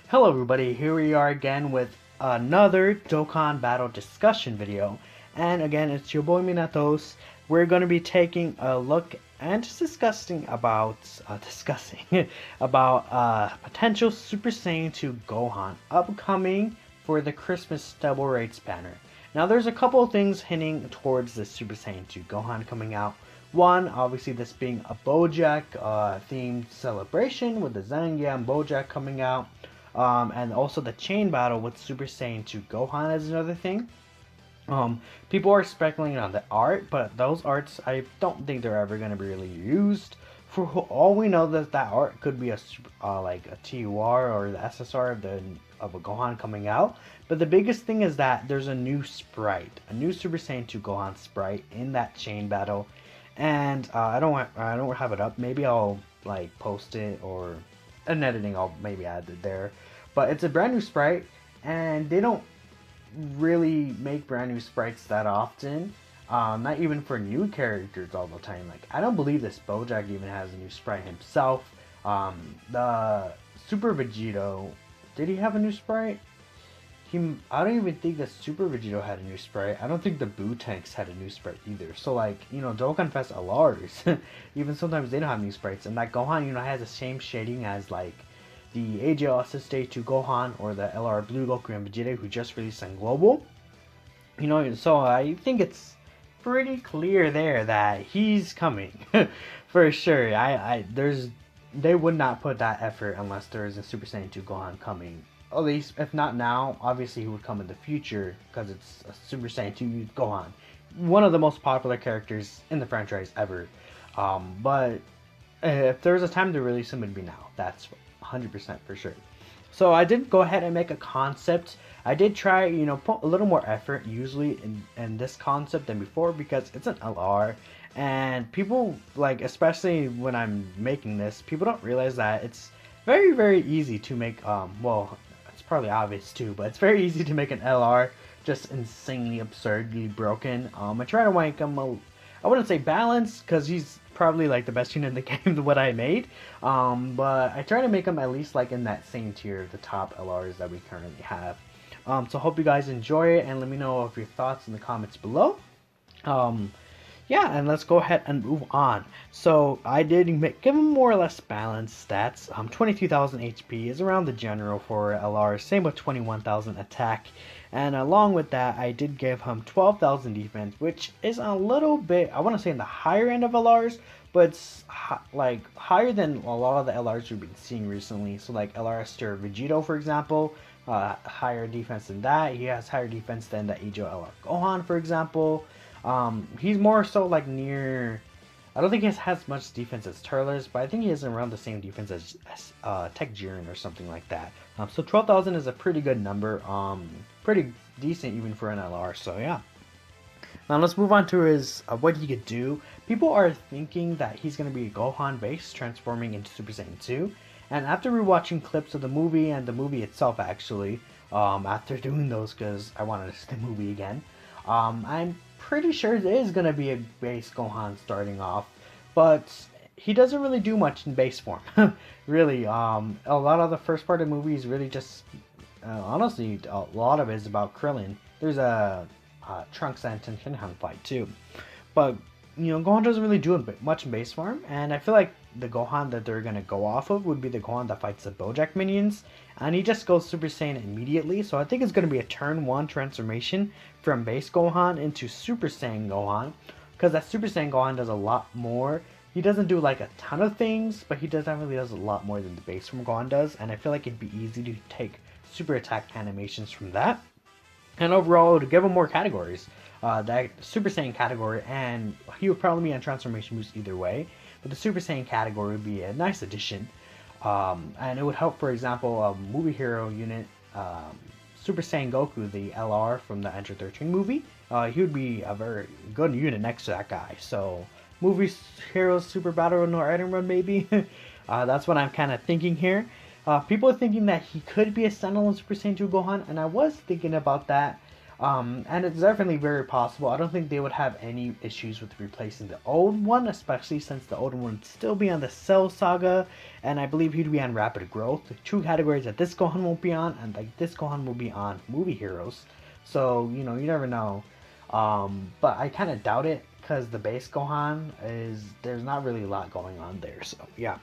Hello everybody, here we are again with another Dokkan battle discussion video. And again, it's your boy Minatos. We're going to be taking a look and just discussing about potential Super Saiyan 2 Gohan upcoming for the Christmas Double Rates banner. Now there's a couple of things hinting towards the Super Saiyan 2 Gohan coming out. One, obviously this being a Bojack themed celebration with the Zangia and Bojack coming out. And also the chain battle with Super Saiyan 2 Gohan is another thing. People are speculating on the art, but those arts I don't think they're ever going to be really used. For all we know, that art could be a like a TUR or the SSR of a Gohan coming out. But the biggest thing is that there's a new sprite, a new Super Saiyan 2 Gohan sprite in that chain battle, and I don't have it up. Maybe I'll like post it, or in editing I'll maybe add it there. But it's a brand new sprite, and they don't really make brand new sprites that often. Not even for new characters all the time. Like, I don't believe this Bojack even has a new sprite himself. The Super Vegito, did he have a new sprite? I don't even think that Super Vegito had a new sprite. I don't think the Boo Tanks had a new sprite either. So, like, Dokkan Fest LRs, even sometimes they don't have new sprites. And that Gohan, has the same shading as, like, the AGL SSJ2 Gohan or the LR Blue Goku and Vegeta who just released on Global. So I think it's pretty clear there that he's coming for sure. They would not put that effort unless there is a Super Saiyan 2 Gohan coming. At least, if not now, obviously he would come in the future because it's a Super Saiyan 2 Gohan. One of the most popular characters in the franchise ever. But if there's a time to release him, it'd be now. That's 100% for sure. So I did go ahead and make a concept. I did try, put a little more effort usually in this concept than before because it's an LR. And people, like, especially when I'm making this, people don't realize that it's very, very easy to make, well, it's probably obvious too, but it's very easy to make an LR just insanely, absurdly broken. I try to make him, I wouldn't say balanced, because he's probably like the best unit in the game what I made, but I try to make them at least like in that same tier of the top LRs that we currently have. So hope you guys enjoy it, and let me know of your thoughts in the comments below. Yeah, and let's go ahead and move on. So I did give him more or less balanced stats. 22,000 HP is around the general for LR, same with 21,000 attack. And along with that, I did give him 12,000 defense, which is a little bit, I want to say in the higher end of LRs, but it's like higher than a lot of the LRs we've been seeing recently. So like LR Vegito, for example, higher defense than that. He has higher defense than the AGO LR Gohan, for example. He's more so like near, I don't think he has much defense as Turles, but I think he has around the same defense as Tech Jiren or something like that. So 12,000 is a pretty good number, pretty decent even for an LR, so yeah. Now let's move on to his, what he could do. People are thinking that he's going to be Gohan base transforming into Super Saiyan 2, and after rewatching clips of the movie and the movie itself actually, after doing those because I wanted to see the movie again, I'm pretty sure it is going to be a base Gohan starting off, but he doesn't really do much in base form. Really, a lot of the first part of the movie is really just, honestly, a lot of it is about Krillin. There's a Trunks and Tenshinhan fight too, but Gohan doesn't really do much in base form, and I feel like the Gohan that they're gonna go off of would be the Gohan that fights the Bojack minions, and he just goes Super Saiyan immediately. So I think it's gonna be a turn 1 transformation from base Gohan into Super Saiyan Gohan, because that Super Saiyan Gohan does a lot more. He doesn't do like a ton of things, but he definitely does a lot more than the base form Gohan does, and I feel like it'd be easy to take super attack animations from that. And overall, to give him more categories, that Super Saiyan category, and he would probably be on transformation boost either way, but the Super Saiyan category would be a nice addition, and it would help, for example, a movie hero unit, Super Saiyan Goku, the LR from the Enter 13 movie. He would be a very good unit next to that guy. So movie heroes super battle no item run maybe. That's what I'm kind of thinking here. People are thinking that he could be a standalone Super Saiyan 2 Gohan, and I was thinking about that. And it's definitely very possible. I don't think they would have any issues with replacing the old one, especially since the old one would still be on the Cell Saga, and I believe he'd be on Rapid Growth, the two categories that this Gohan won't be on, and like this Gohan will be on Movie Heroes. So you know, you never know. But I kind of doubt it because the base Gohan is there's not really a lot going on there. So yeah.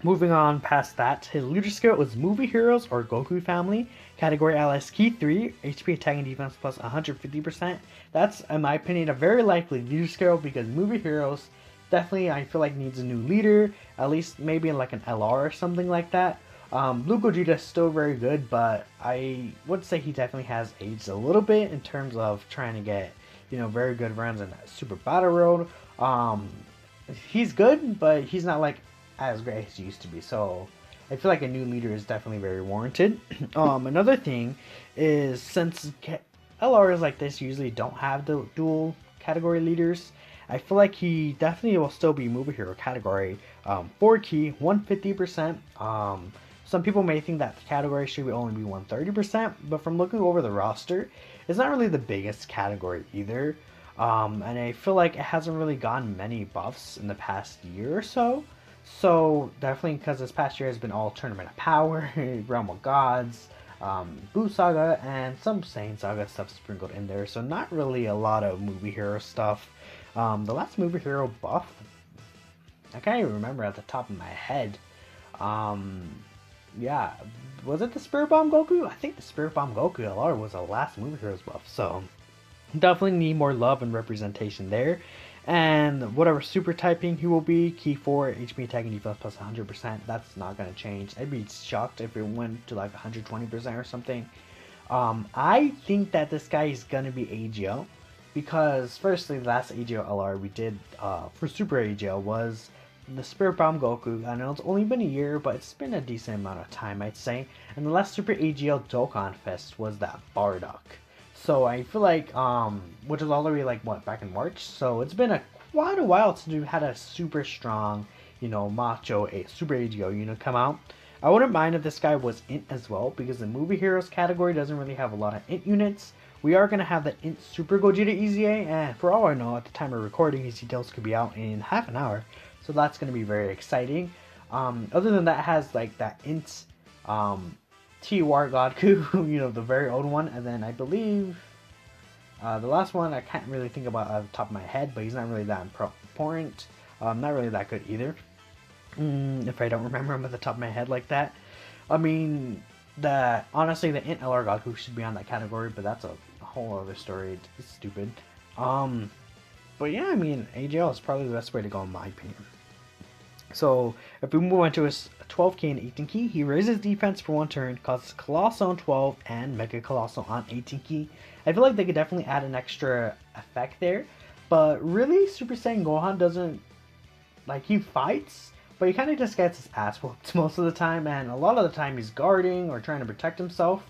Moving on past that, his leader skill was Movie Heroes or Goku Family. Category LS Key 3, HP attack and defense plus 150%. That's, in my opinion, a very likely leader skill because Movie Heroes definitely, I feel like, needs a new leader. At least maybe in like an LR or something like that. Blue Gogeta is still very good, but I would say he definitely has aged a little bit in terms of trying to get, you know, very good runs in that Super Battle Road. He's good, but he's not like as great as he used to be. So I feel like a new leader is definitely very warranted. Another thing is since LRs like this usually don't have the dual category leaders, I feel like he definitely will still be Movie Hero category 4 key, 150%. Some people may think that the category should only be 130%, but from looking over the roster, it's not really the biggest category either. And I feel like it hasn't really gotten many buffs in the past year or so. So definitely because this past year has been all Tournament of Power, Realm of Gods, Boo Saga, and some Saiyan Saga stuff sprinkled in there. So not really a lot of Movie Hero stuff. The last Movie Hero buff, I can't even remember at the top of my head. Yeah, was it the Spirit Bomb Goku? I think the Spirit Bomb Goku LR was the last Movie Heroes buff. So definitely need more love and representation there. And whatever super typing he will be, key 4, HP attack and defense plus 100%, that's not going to change. I'd be shocked if it went to like 120% or something. I think that this guy is going to be AGL, because firstly, the last AGL LR we did for Super AGL was the Spirit Bomb Goku. I know it's only been a year, but it's been a decent amount of time, I'd say. And the last Super AGL Dokkan Fest was that Bardock. So I feel like, which is all the way like what, back in March. So it's been quite a while since we had a super strong, you know, macho Super AGO unit come out. I wouldn't mind if this guy was int as well, because the Movie Heroes category doesn't really have a lot of int units. We are gonna have the int Super Gogeta EZA, and for all I know, at the time of recording, his details could be out in half an hour. So that's gonna be very exciting. Other than that, it has like that int, T-War Godku, you know, the very old one, and then I believe the last one I can't really think about off the top of my head, but he's not really that important, not really that good either, if I don't remember him at the top of my head like that. I mean, honestly, the Int LR Godku should be on that category, but that's a whole other story. It's stupid. But yeah, I mean, AGL is probably the best way to go in my opinion. So if we move on to his 12k and 18 key, he raises defense for one turn, causes Colossal on 12 and Mega Colossal on 18 key. I feel like they could definitely add an extra effect there, but really Super Saiyan Gohan doesn't, like, he fights, but he kind of just gets his ass whooped most of the time, and a lot of the time he's guarding or trying to protect himself.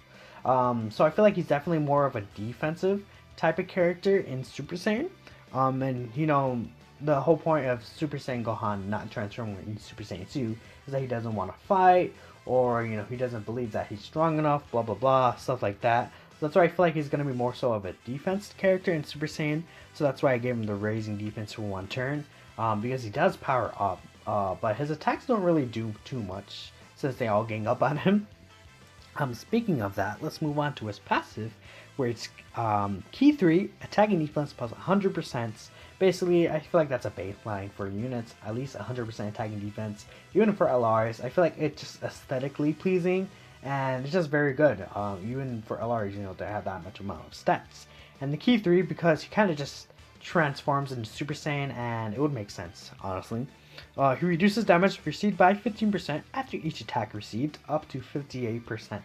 So I feel like he's definitely more of a defensive type of character in Super Saiyan. And you know, the whole point of Super Saiyan Gohan not transforming into Super Saiyan 2 is that he doesn't want to fight, or you know, he doesn't believe that he's strong enough, blah blah blah, stuff like that. So that's why I feel like he's going to be more so of a defense character in Super Saiyan. So that's why I gave him the raising defense for one turn, because he does power up, but his attacks don't really do too much since they all gang up on him. Speaking of that, let's move on to his passive, where it's key 3, attacking defense plus 100%. Basically, I feel like that's a baseline for units, at least 100% attacking defense. Even for LRs, I feel like it's just aesthetically pleasing, and it's just very good. Even for LRs, you know, they have that much amount of stats. And the key 3, because he kind of just transforms into Super Saiyan, and it would make sense, honestly. He reduces damage received by 15% after each attack received, up to 58%.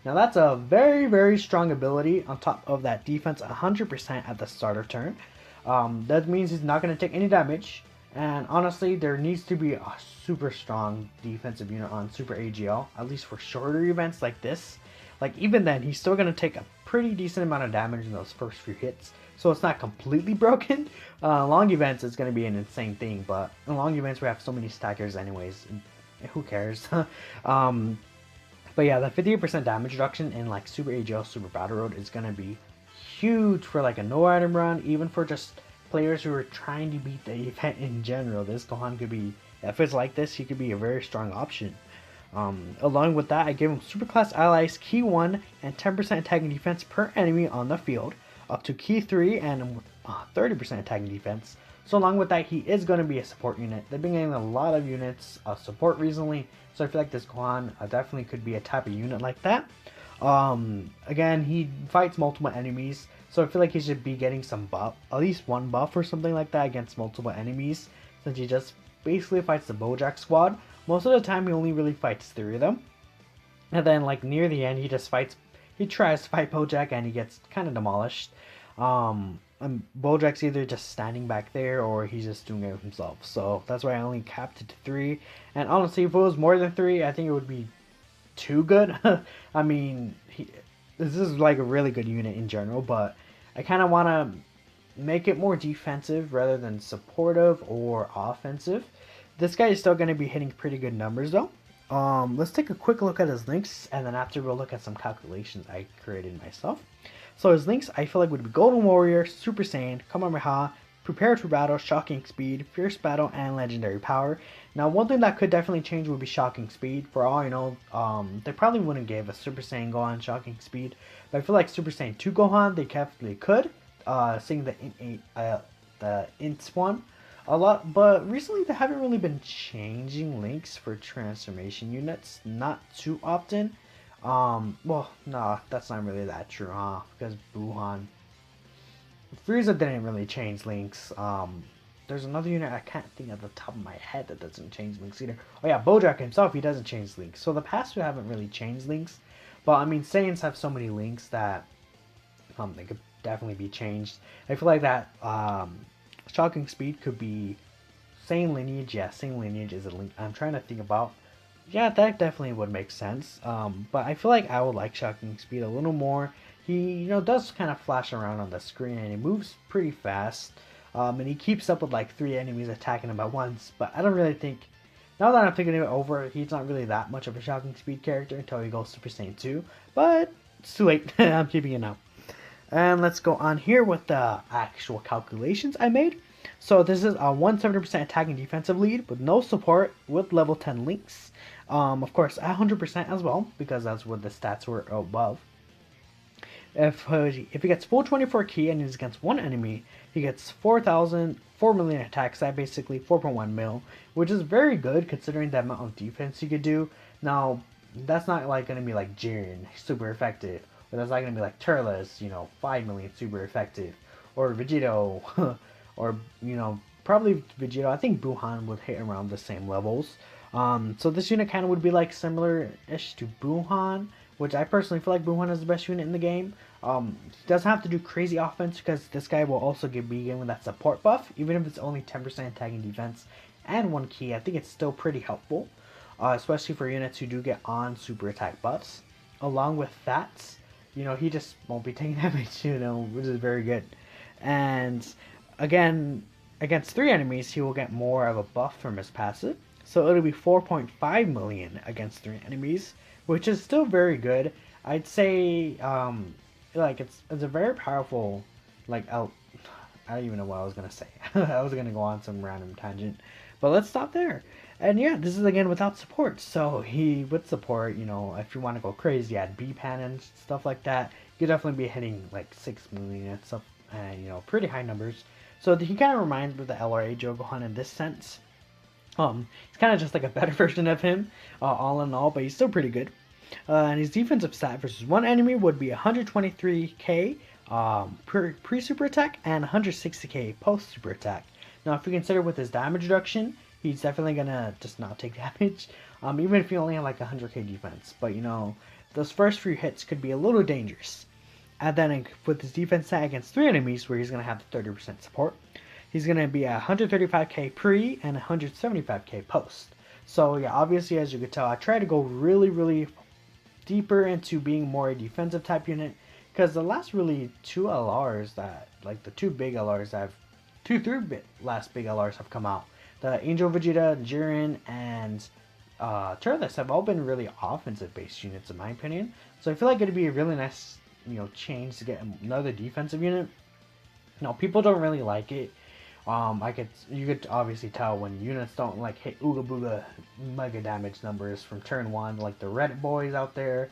Now that's a very, very strong ability on top of that defense 100% at the start of turn. That means he's not going to take any damage, and honestly, there needs to be a super strong defensive unit on Super AGL, at least for shorter events like this. Like, even then, he's still going to take a pretty decent amount of damage in those first few hits, so it's not completely broken. Long events is going to be an insane thing, but in long events we have so many stackers anyways, who cares. But yeah, that 58% damage reduction in like Super AGL, Super Battle Road is going to be huge for like a no item run, even for just players who are trying to beat the event in general. This Gohan could be, if it's like this, he could be a very strong option. Along with that, I gave him super class allies, key 1 and 10% attacking defense per enemy on the field, up to key 3 and 30% attacking defense. So along with that, he is going to be a support unit. They've been getting a lot of units of support recently, so I feel like this Gohan definitely could be a type of unit like that. Again, he fights multiple enemies, so I feel like he should be getting some buff, at least one buff or something like that against multiple enemies, since he just basically fights the Bojack squad. Most of the time, he only really fights 3 of them, and then like near the end, he tries to fight Bojack and he gets kind of demolished. And Bojack's either just standing back there or he's just doing it himself. So that's why I only capped it to 3. And honestly, if it was more than 3, I think it would be too good. I mean, this is like a really good unit in general, but I kind of want to make it more defensive rather than supportive or offensive. This guy is still going to be hitting pretty good numbers though. Let's take a quick look at his links, and then after we'll look at some calculations I created myself. So his links I feel like would be Golden Warrior, Super Saiyan, Kamehameha, Prepare to Battle, Shocking Speed, Fierce Battle, and Legendary Power. Now one thing that could definitely change would be Shocking Speed. For all I know, they probably wouldn't give a Super Saiyan Gohan Shocking Speed, but I feel like Super Saiyan 2 Gohan they definitely could, seeing the Int one a lot, but recently they haven't really been changing links for transformation units, not too often. Well, no, that's not really that true, huh? Because Gohan, Frieza didn't really change links. There's another unit I can't think at the top of my head that doesn't change links either. Oh yeah, Bojack himself, he doesn't change links. So the past two haven't really changed links, but I mean, Saiyans have so many links that they could definitely be changed. I feel like that Shocking Speed could be Saiyan Lineage. Yeah, Saiyan Lineage is a link I'm trying to think about. Yeah, that definitely would make sense. But I feel like I would like Shocking Speed a little more. He, does kind of flash around on the screen and he moves pretty fast. And he keeps up with like 3 enemies attacking him at once. But I don't really think, now that I'm thinking it over, he's not really that much of a Shocking Speed character until he goes Super Saiyan 2. But it's too late. I'm keeping it now. And let's go on here with the actual calculations I made. So this is a 170% attacking defensive lead with no support with level 10 links. Of course, 100% as well, because that's what the stats were above. If he gets full 24 key and he's against one enemy, he gets 4 million attacks, that basically 4.1 mil, which is very good considering the amount of defense he could do. Now, that's not like going to be like Jiren, super effective, or that's not going to be like Turles, 5 million, super effective, or Vegito, or, probably Vegito. I think Gohan would hit around the same levels. So this unit kind of would be like similar-ish to Gohan, which I personally feel like Gohan is the best unit in the game. He doesn't have to do crazy offense because this guy will also be given that support buff, even if it's only 10% attacking defense and 1 key. I think it's still pretty helpful, especially for units who do get on super attack buffs. Along with that, he just won't be taking damage, which is very good. And again, against 3 enemies, he will get more of a buff from his passive. So it'll be 4.5 million against 3 enemies, which is still very good. I'd say, it's a very powerful, I don't even know what I was gonna say. I was gonna go on some random tangent, but let's stop there. And yeah, this is again without support. So with support, if you want to go crazy, add B-Pan and stuff like that, you could definitely be hitting like 6 million and stuff, and pretty high numbers. So he kind of reminds me of the LRA Gohan in this sense. He's kind of just like a better version of him, all in all, but he's still pretty good. And his defensive stat versus one enemy would be 123k pre-super attack and 160k post-super attack. Now, if you consider with his damage reduction, he's definitely gonna just not take damage, even if you only have like 100k defense. But those first few hits could be a little dangerous. And then with his defense stat against 3 enemies, where he's gonna have 30% support, he's going to be 135k pre and 175k post. So yeah, obviously as you could tell, I try to go really, really deeper into being more a defensive type unit. Because the last really 2 LRs that, like the 2 big LRs that have, 3 last big LRs have come out. The Angel Vegeta, Jiren, and Turles have all been really offensive based units in my opinion. So I feel like it'd be a really nice change to get another defensive unit. No, people don't really like it. You could obviously tell when units don't like hit Ooga Booga mega damage numbers from turn one, like the Reddit boys out there.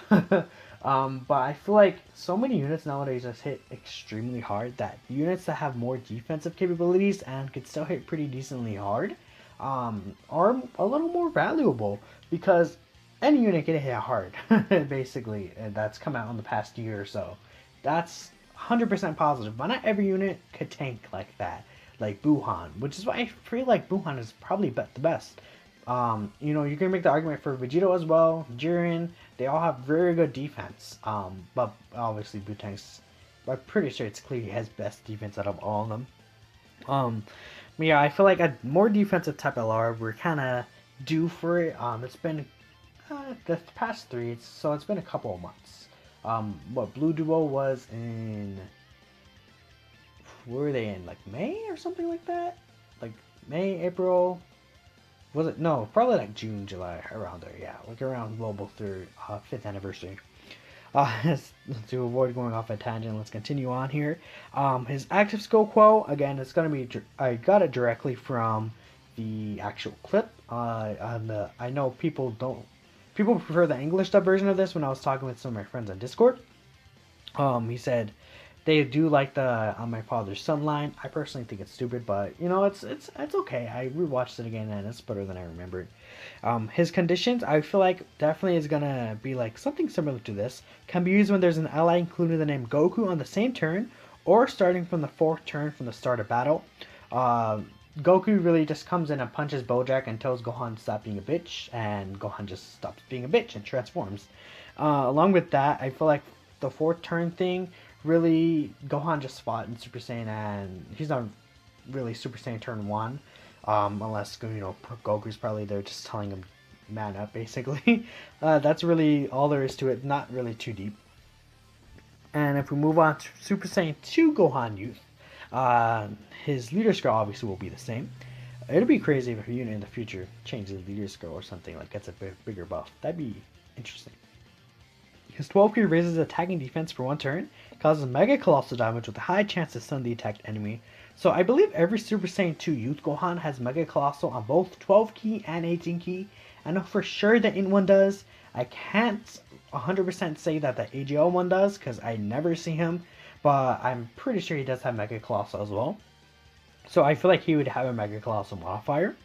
But I feel like so many units nowadays just hit extremely hard that units that have more defensive capabilities and could still hit pretty decently hard are a little more valuable because any unit can hit hard, basically, and that's come out in the past year or so. That's 100% positive, but not every unit could tank like that, like Buhan, which is why I feel like Buhan is probably the best. You can make the argument for Vegito as well, Jiren. They all have very good defense. But obviously Butank's, I'm pretty sure it's clear he has best defense out of all of them. But yeah, I feel like a more defensive type LR, we're kind of due for it. It's been the past three, so it's been a couple of months. What Blue Duo was in, where were they in, like May or something like that? Like May, April, was it? No, probably like June, July, around there. Yeah, like around Global 5th anniversary. To avoid going off a tangent, let's continue on here. His active skill quote, again, it's going to be, I got it directly from the actual clip. I know people prefer the English dub version of this. When I was talking with some of my friends on Discord, he said they do like the "On My Father's Son" line. I personally think it's stupid, but it's okay. I rewatched it again and it's better than I remembered. His conditions, I feel like definitely is gonna be like something similar to this. Can be used when there's an ally including the name Goku on the same turn, or starting from the 4th turn from the start of battle. Goku really just comes in and punches Bojack and tells Gohan to stop being a bitch, and Gohan just stops being a bitch and transforms. Along with that, I feel like the 4th turn thing, really, Gohan just fought in Super Saiyan, and he's not really Super Saiyan turn 1, unless, Goku's probably there just telling him man up, basically. That's really all there is to it, not really too deep. And if we move on to Super Saiyan 2 Gohan Youth, his leader skill obviously will be the same. It'd be crazy if a unit in the future changes the leader skill or something, like gets a bigger buff. That'd be interesting. His 12 key raises attack and defense for 1 turn, causes mega colossal damage with a high chance to stun the attacked enemy. So I believe every Super Saiyan 2 Youth Gohan has mega colossal on both 12 key and 18 key. I know for sure the Int one does. I can't 100% say that the AGL one does because I never see him, but I'm pretty sure he does have mega colossal as well. So I feel like he would have a mega colossal modifier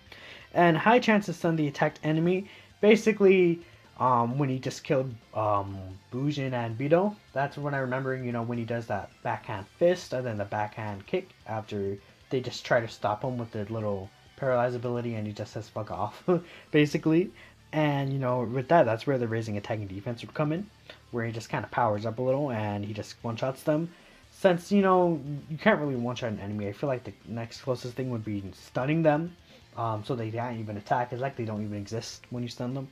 and high chance to stun the attacked enemy. Basically, when he just killed Bujin and Bito, that's when I remember, when he does that backhand fist and then the backhand kick after they just try to stop him with the little paralyze ability and he just says fuck off, basically. And, with that, that's where the raising attack and defense would come in, where he just kind of powers up a little and he just one-shots them. Since, you can't really one-shot an enemy, I feel like the next closest thing would be stunning them, so they can't even attack. It's like they don't even exist when you stun them.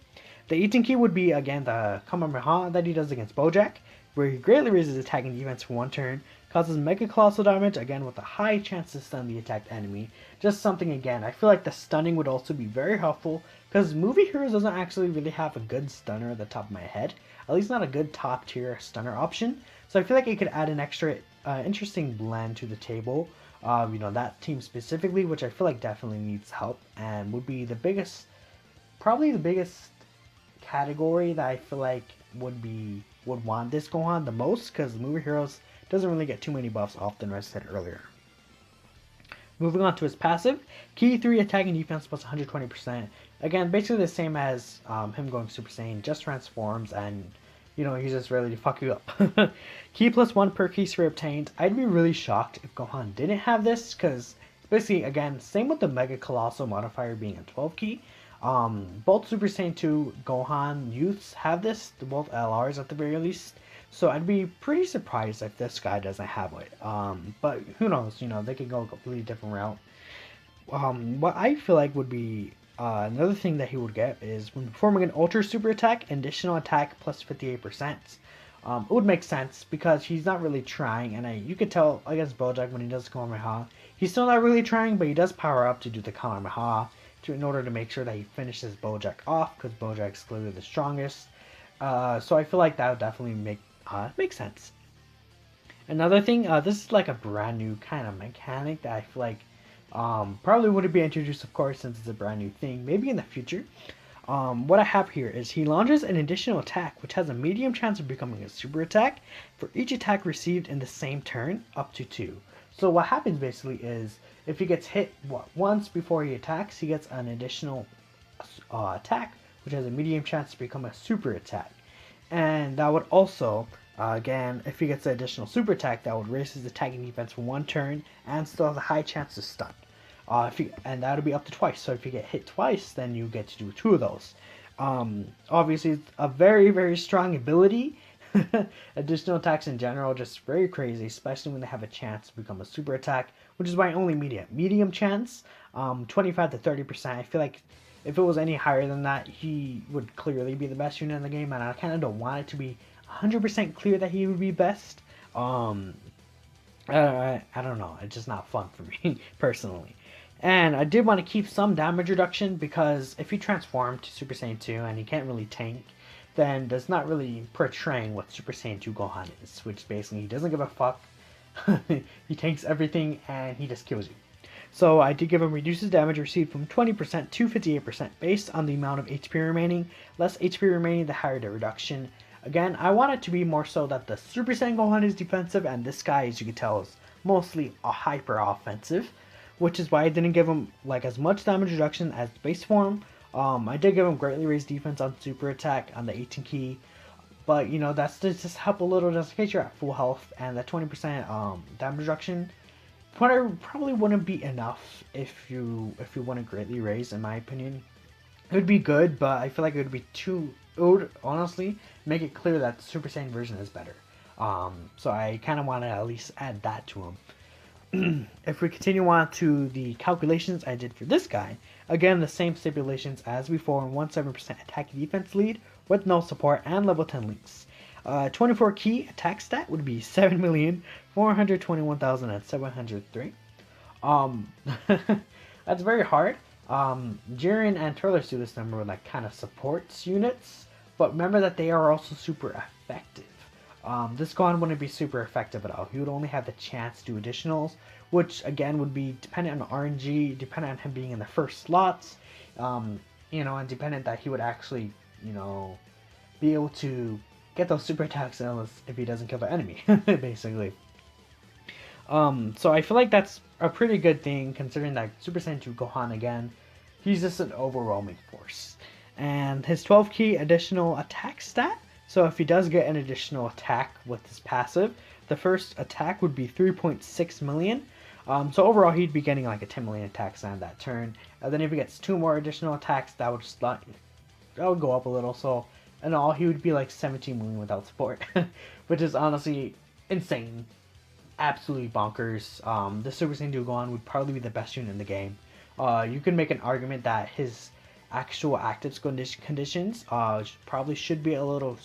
The 18 key would be, again, the Kamehameha that he does against Bojack, where he greatly raises attack and defense for 1 turn, causes mega colossal damage, again with a high chance to stun the attacked enemy. Just something, again, I feel like the stunning would also be very helpful, because Movie Heroes doesn't actually really have a good stunner at the top of my head, at least not a good top tier stunner option, so I feel like it could add an extra interesting blend to the table. That team specifically, which I feel like definitely needs help, and would be probably the biggest category that I feel like would want this Gohan the most, because the Movie Heroes doesn't really get too many buffs often, as I said earlier. Moving on to his passive, Key 3 attack and defense plus 120%. Again, basically the same as him going Super Saiyan, just transforms and he's just ready to fuck you up. Key plus 1 per key spray obtained. I'd be really shocked if Gohan didn't have this, because basically, again, same with the Mega Colossal modifier being a 12 key. Both Super Saiyan 2 Gohan youths have this, both LRs at the very least. So I'd be pretty surprised if this guy doesn't have it. But who knows, they could go a completely different route. What I feel like would be another thing that he would get is when performing an Ultra Super Attack, additional attack plus 58%. It would make sense because he's not really trying, and you could tell against Bojack when he does Kamehameha, he's still not really trying, but he does power up to do the Kamehameha in order to make sure that he finishes Bojack off, because Bojack's clearly the strongest. So I feel like that would definitely make makes sense. Another thing, this is like a brand new kind of mechanic that I feel like probably wouldn't be introduced, of course, since it's a brand new thing. Maybe in the future. What I have here is he launches an additional attack, which has a medium chance of becoming a super attack for each attack received in the same turn, up to 2. So what happens basically is if he gets hit once before he attacks, he gets an additional attack, which has a medium chance to become a super attack. And that would also, again, if he gets the additional super attack, that would raise his attacking defense for 1 turn and still has a high chance to stun. And that would be up to twice. So if you get hit twice, then you get to do 2 of those. Obviously, it's a very, very strong ability. Additional attacks in general, just very crazy, especially when they have a chance to become a super attack, which is why only medium chance, 25 to 30%. I feel like if it was any higher than that, he would clearly be the best unit in the game, and I kind of don't want it to be 100% clear that he would be best. I don't know, it's just not fun for me personally. And I did want to keep some damage reduction, because if he transformed to Super Saiyan 2 and he can't really tank, then that's not really portraying what Super Saiyan 2 Gohan is, which basically he doesn't give a fuck. He tanks everything and he just kills you. So I did give him reduces damage received from 20% to 58% based on the amount of HP remaining. Less HP remaining, the higher the reduction. Again, I want it to be more so that the Super Saiyan Gohan is defensive and this guy, as you can tell, is mostly a hyper offensive, which is why I didn't give him like as much damage reduction as the base form. I did give him greatly raised defense on super attack on the 18 key, but you know, that's to just help a little just in case you're at full health, and that 20% damage reduction probably wouldn't be enough if you want to greatly raise, in my opinion. It would be good, but I feel like it would be it would honestly make it clear that the Super Saiyan version is better. So I kind of want to at least add that to him. If we continue on to the calculations I did for this guy, again the same stipulations as before, 17% attack defense lead with no support and level 10 links. 24 key attack stat would be 7,421,703. That's very hard. Jiren and Turles do this number with like kind of supports units, but remember that they are also super effective. This Gohan wouldn't be super effective at all. He would only have the chance to do additionals, which again would be dependent on RNG, dependent on him being in the first slots, and dependent that he would actually, be able to get those super attacks if he doesn't kill the enemy, basically. So I feel like that's a pretty good thing, considering that Super Saiyan 2 Gohan, again, he's just an overwhelming force. And his 12 key additional attack stat, so if he does get an additional attack with his passive, the first attack would be 3.6 million. So overall, he'd be getting like a 10 million attacks on that turn. And then if he gets 2 more additional attacks, that would go up a little. So in all, he would be like 17 million without support, which is honestly insane. Absolutely bonkers. The Super Saiyan 2 Gohan would probably be the best unit in the game. You can make an argument that his actual active conditions probably should be a little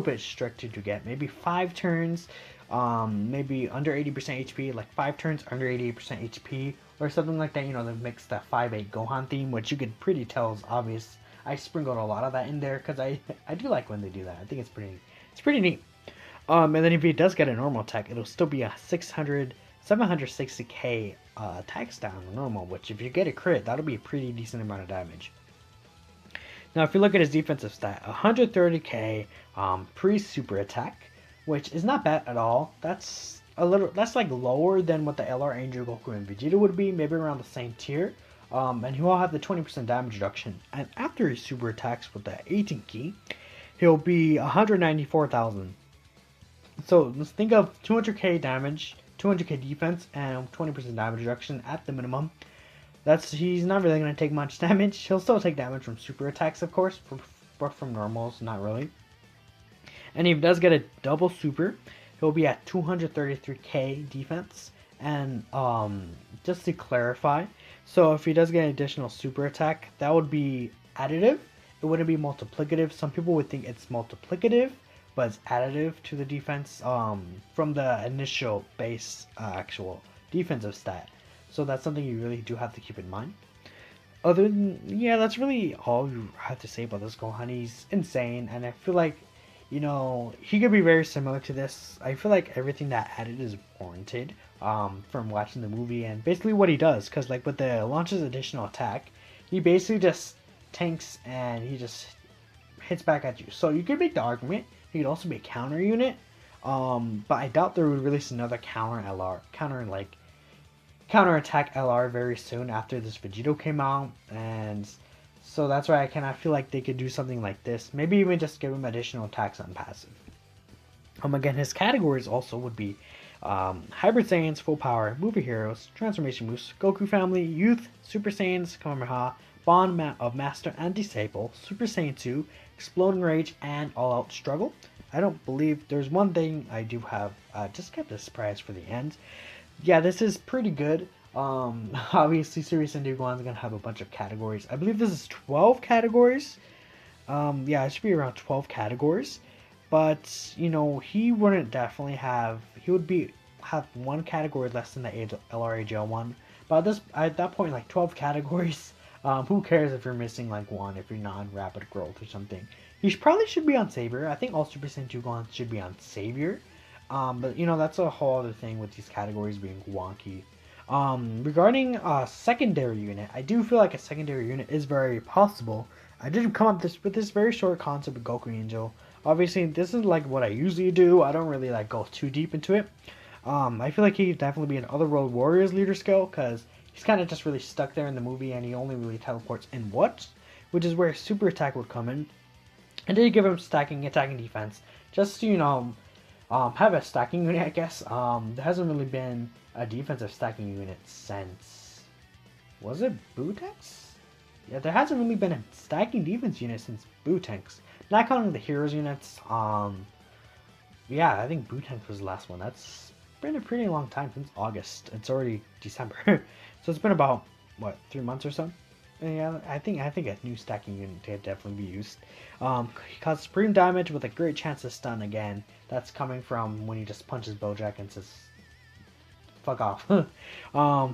bit stricter to get. Maybe 5 turns, maybe under 80% HP, like 5 turns under 88% HP, or something like that. That makes that 5-8 Gohan theme, which you could pretty tell is obvious. I sprinkled a lot of that in there because I do like when they do that. I think it's pretty neat. And then if he does get a normal attack, it'll still be a 760k attack stat on normal, which if you get a crit, that'll be a pretty decent amount of damage. Now, if you look at his defensive stat, 130k pre-super attack, which is not bad at all. That's like lower than what the LR Angel, Goku, and Vegeta would be, maybe around the same tier. And he will have the 20% damage reduction. And after his super attacks with the 18 key, he'll be 194,000. So let's think of 200k damage, 200k defense, and 20% damage reduction at the minimum. He's not really going to take much damage. He'll still take damage from super attacks, of course, but from normals, not really. And if he does get a double super, he'll be at 233k defense. And just to clarify, so if he does get an additional super attack, that would be additive. It wouldn't be multiplicative. Some people would think it's multiplicative, but it's additive to the defense from the initial base actual defensive stat. So that's something you really do have to keep in mind. Other than, that's really all you have to say about this Gohan. He's insane, and I feel like you know, he could be very similar to this. I feel like everything that added is warranted from watching the movie and basically what he does. Because, like, with the launches additional attack, he basically just tanks and he just hits back at you. So you could make the argument he could also be a counter unit. But I doubt they would release another counter attack LR very soon after this Vegito came out, and so that's why I feel like they could do something like this. Maybe even just give him additional attacks on passive. Again, his categories also would be Hybrid Saiyans, Full Power, Movie Heroes, Transformation Moves, Goku Family, Youth, Super Saiyans, Kamehameha, Bond of Master and Disciple, Super Saiyan 2, Exploding Rage, and All Out Struggle. I don't believe there's one thing I do have. Just kept this surprise for the end. Yeah, this is pretty good. Obviously, Series and Gohan is gonna have a bunch of categories. I believe this is 12 categories. Yeah, it should be around 12 categories. But you know, he wouldn't definitely have. He would have one category less than the LRAGL one. But at that point, like 12 categories. Who cares if you're missing like one if you're not in rapid growth or something? He probably should be on Savior. I think all Super Saiyan 2 Gohan should be on Savior. But you know, that's a whole other thing with these categories being wonky. Regarding a secondary unit, I do feel like a secondary unit is very possible. I did come up with this very short concept of Goku Angel. Obviously, this is like what I usually do. I don't really like go too deep into it. I feel like he'd definitely be an Otherworld Warriors leader skill because he's kind of just really stuck there in the movie and he only really teleports in what, which is where super attack would come in. And then you give him stacking, attacking, defense, just to, you know, have a stacking unit, I guess. There hasn't really been a defensive stacking unit since, was it Bootex? Yeah, there hasn't really been a stacking defense unit since Bootex. Not counting the heroes units. Yeah, I think Bootex was the last one. That's been a pretty long time, since August. It's already December. So it's been about, what, 3 months or so? And yeah, I think a new stacking unit could definitely be used. He causes supreme damage with a great chance to stun again. That's coming from when he just punches Bojack and says, fuck off.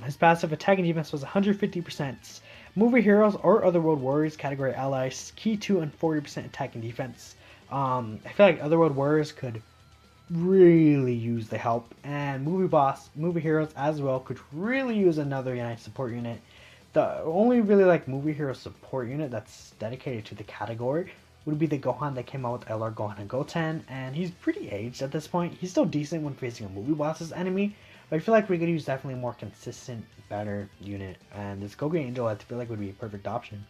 His passive attack and defense was 150%. Movie Heroes or Otherworld Warriors category allies, key to and 40% attack and defense. I feel like Otherworld Warriors could really use the help, and Movie Heroes as well could really use another United support unit. The only really like Movie Hero support unit that's dedicated to the category would be the Gohan that came out with LR Gohan and Goten, and he's pretty aged at this point. He's still decent when facing a movie boss's enemy, but I feel like we could use definitely a more consistent, better unit, and this Goku Angel I feel like would be a perfect option.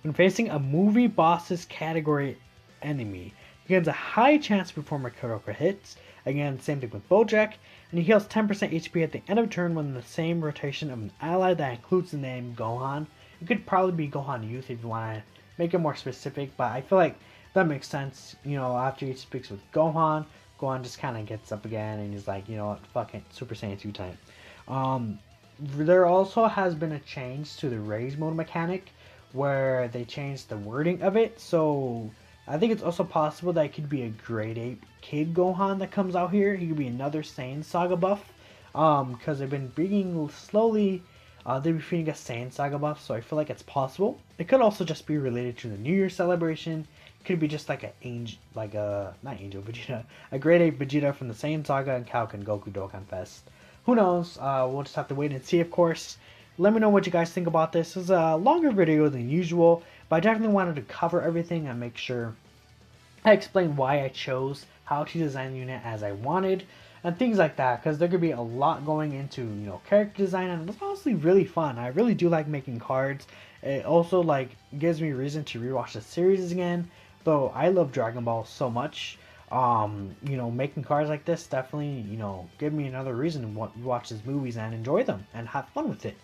When facing a movie boss's category enemy, he gains a high chance to perform a critical hits. Again, same thing with Bojack, and he heals 10% HP at the end of a turn when in the same rotation of an ally that includes the name Gohan. It could probably be Gohan Youth if you want to make it more specific, but I feel like that makes sense. You know, after he speaks with Gohan, Gohan just kind of gets up again and he's like, you know what, fuck it, Super Saiyan 2 time. There also has been a change to the Rage mode mechanic where they changed the wording of it, so I think it's also possible that it could be a Grade 8 Kid Gohan that comes out here. He could be another Saiyan Saga buff. Because they've been bringing slowly, they've been feeding us Saiyan Saga buff, so I feel like it's possible. It could also just be related to the New Year celebration. It could be just like not Angel Vegeta, a Grade 8 Vegeta from the Saiyan Saga and Kaioken Goku Dokkan Fest. Who knows? We'll just have to wait and see, of course. Let me know what you guys think about this. This is a longer video than usual, but I definitely wanted to cover everything and make sure I explain why I chose how to design the unit as I wanted and things like that, because there could be a lot going into, you know, character design, and it's honestly really fun. I really do like making cards. It also like gives me reason to rewatch the series again, though I love Dragon Ball so much. You know, making cards like this definitely, you know, give me another reason to watch these movies and enjoy them and have fun with it.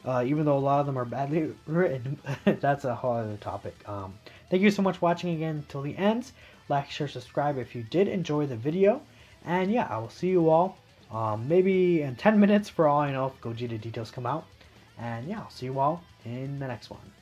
Even though a lot of them are badly written. That's a whole other topic. Thank you so much for watching again till the end. Like, share, subscribe if you did enjoy the video. And yeah, I will see you all maybe in 10 minutes for all I know if Gogeta details come out. And yeah, I'll see you all in the next one.